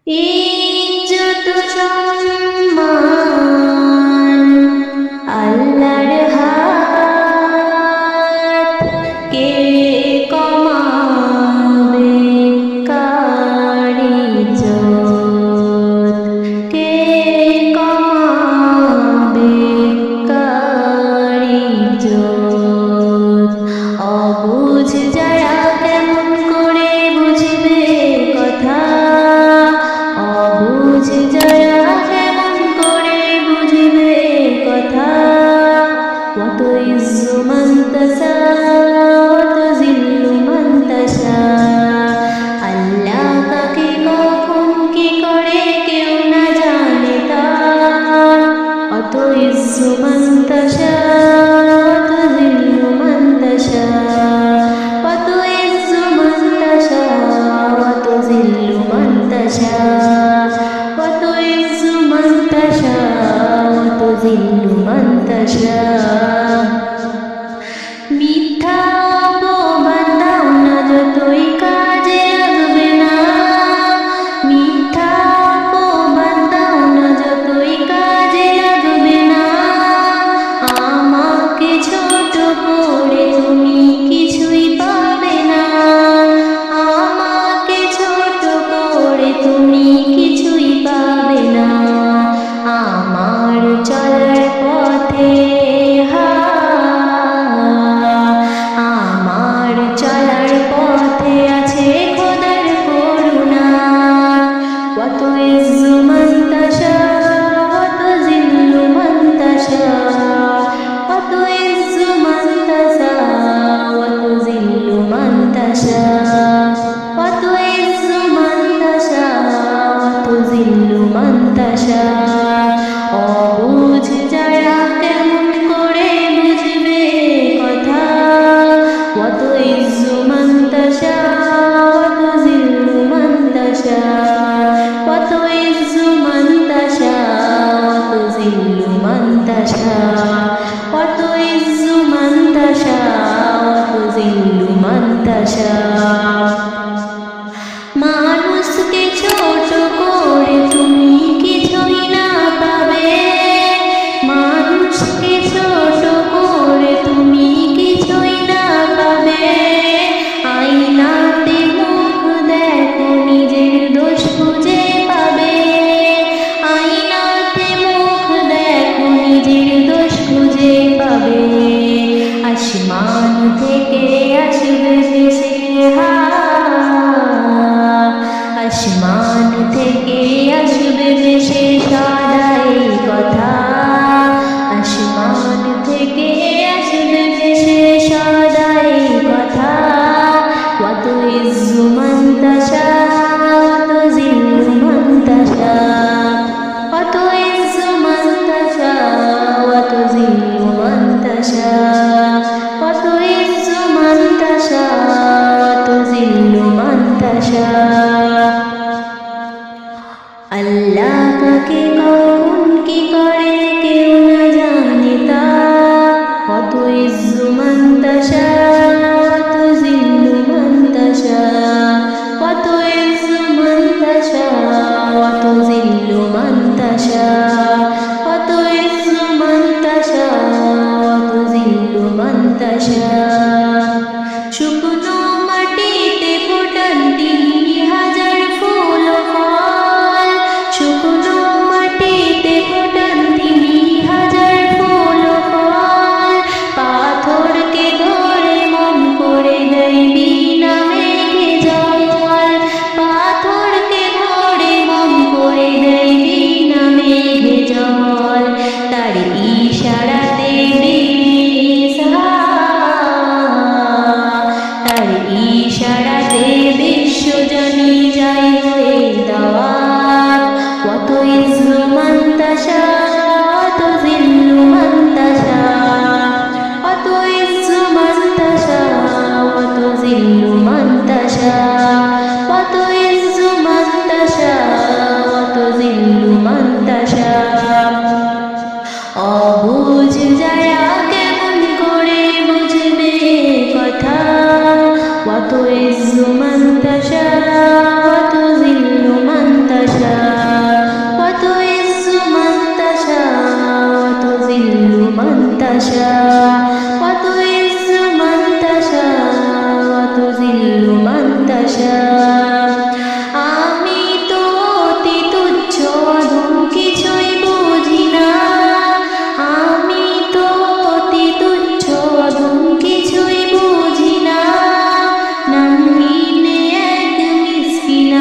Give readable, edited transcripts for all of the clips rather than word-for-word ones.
ইজ্জত সম্মান আল্লাহর হাত, কে কমাবে কার ইজ্জত, কে কমাবে কার ইজ্জত। অবুঝ যারা কেমন করে বুঝবে কথা, অবুঝ যারা কেমন করে বুঝবে কথা। ওয়া তুইজ্জু মান তাশা ওয়া তুযিল্লু মান তাশা, আল্লাহ কাকে কখন কি করে কেউ না জানে তা। ওয়া তুইজ্জু মান তাশা ওয়া তুযিল্লু মান তাশা, ওয়া তুইজ্জু মান তাশা ওয়া তুযিল্লু মান তাশা, ওয়া তুইজ্জু মান তাশা ওয়া তুযিল্লু মান তাশা। মিথ্যা অপবাদ দাও না যতই কাজে আসবে না, মিথ্যা অপবাদ দাও না যতই কাজে আসবে না। আমাকে ছোট করে তুমি কিছুই পাবে না, আমাকে ছোট করে তুমি কিছুই পাবে না। আমার চলার পথে আমার চলার পথে আছে খোদার করুণা। ওয়া তুইজ্জু মান তাশা ওয়া তুযিল্লু মান তাশা, ওয়া তুইজ্জু মান তাশা ওয়া তুযিল্লু মান তাশা, ওয়া তুইজ্জু মান তাশা ওয়া তুযিল্লু মান তাশা। অবুঝ যারা কেমন করে বুঝবে কথা, ওয়া তুইজ্জু মান তাশা ওয়া তুযিল্লু মান তাশা, ওয়া তুইজ্জু মান তাশা ওয়া তুযিল্লু মান তাশা, ওয়া তুইজ্জু মান তাশা ওয়া তুযিল্লু মান তাশা। মানুষকে ছোট করে তুমি কিছুই না পাবে, মানুষকে ছোট করে তুমি কিছুই না পাবে। আয়নাতে মুখ দেখো নিজের দোষ খুঁজে পাবে, আয়নাতে মুখ দেখো নিজের দোষ খুঁজে পাবে। আসমান থেকে আসবে ভেসে আসমান থেকে আসবে ভেসে সদাই কথা, আসমান থেকে আসবে ভেসে সদাই কথা। ওয়া তুইজ্জু মান তাশা ওয়া তুযিল্লু মান তাশা, ওয়া তুইজ্জু মান তাশা ওয়া তুযিল্লু মান তাশা, ওয়া তুইজ্জু মান তাশা ওয়া তুযিল্লু মান তাশা। আল্লাহ কাকে কখন কি করে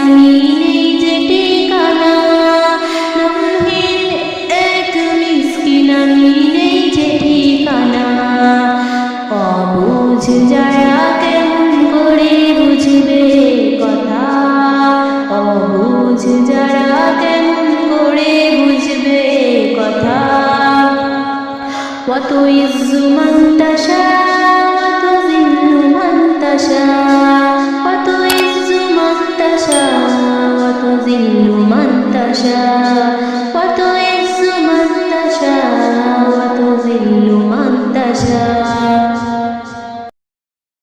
আমি নেই যে ঠিকানা, রঙহীন এক মিসকিন আমি নেই যে ঠিকানা। অবুঝ যারা কেমন করে বুঝবে কথা, অবুঝ যারা কেমন করে বুঝবে কথা। وتعز من تشاء وتذل من تشاء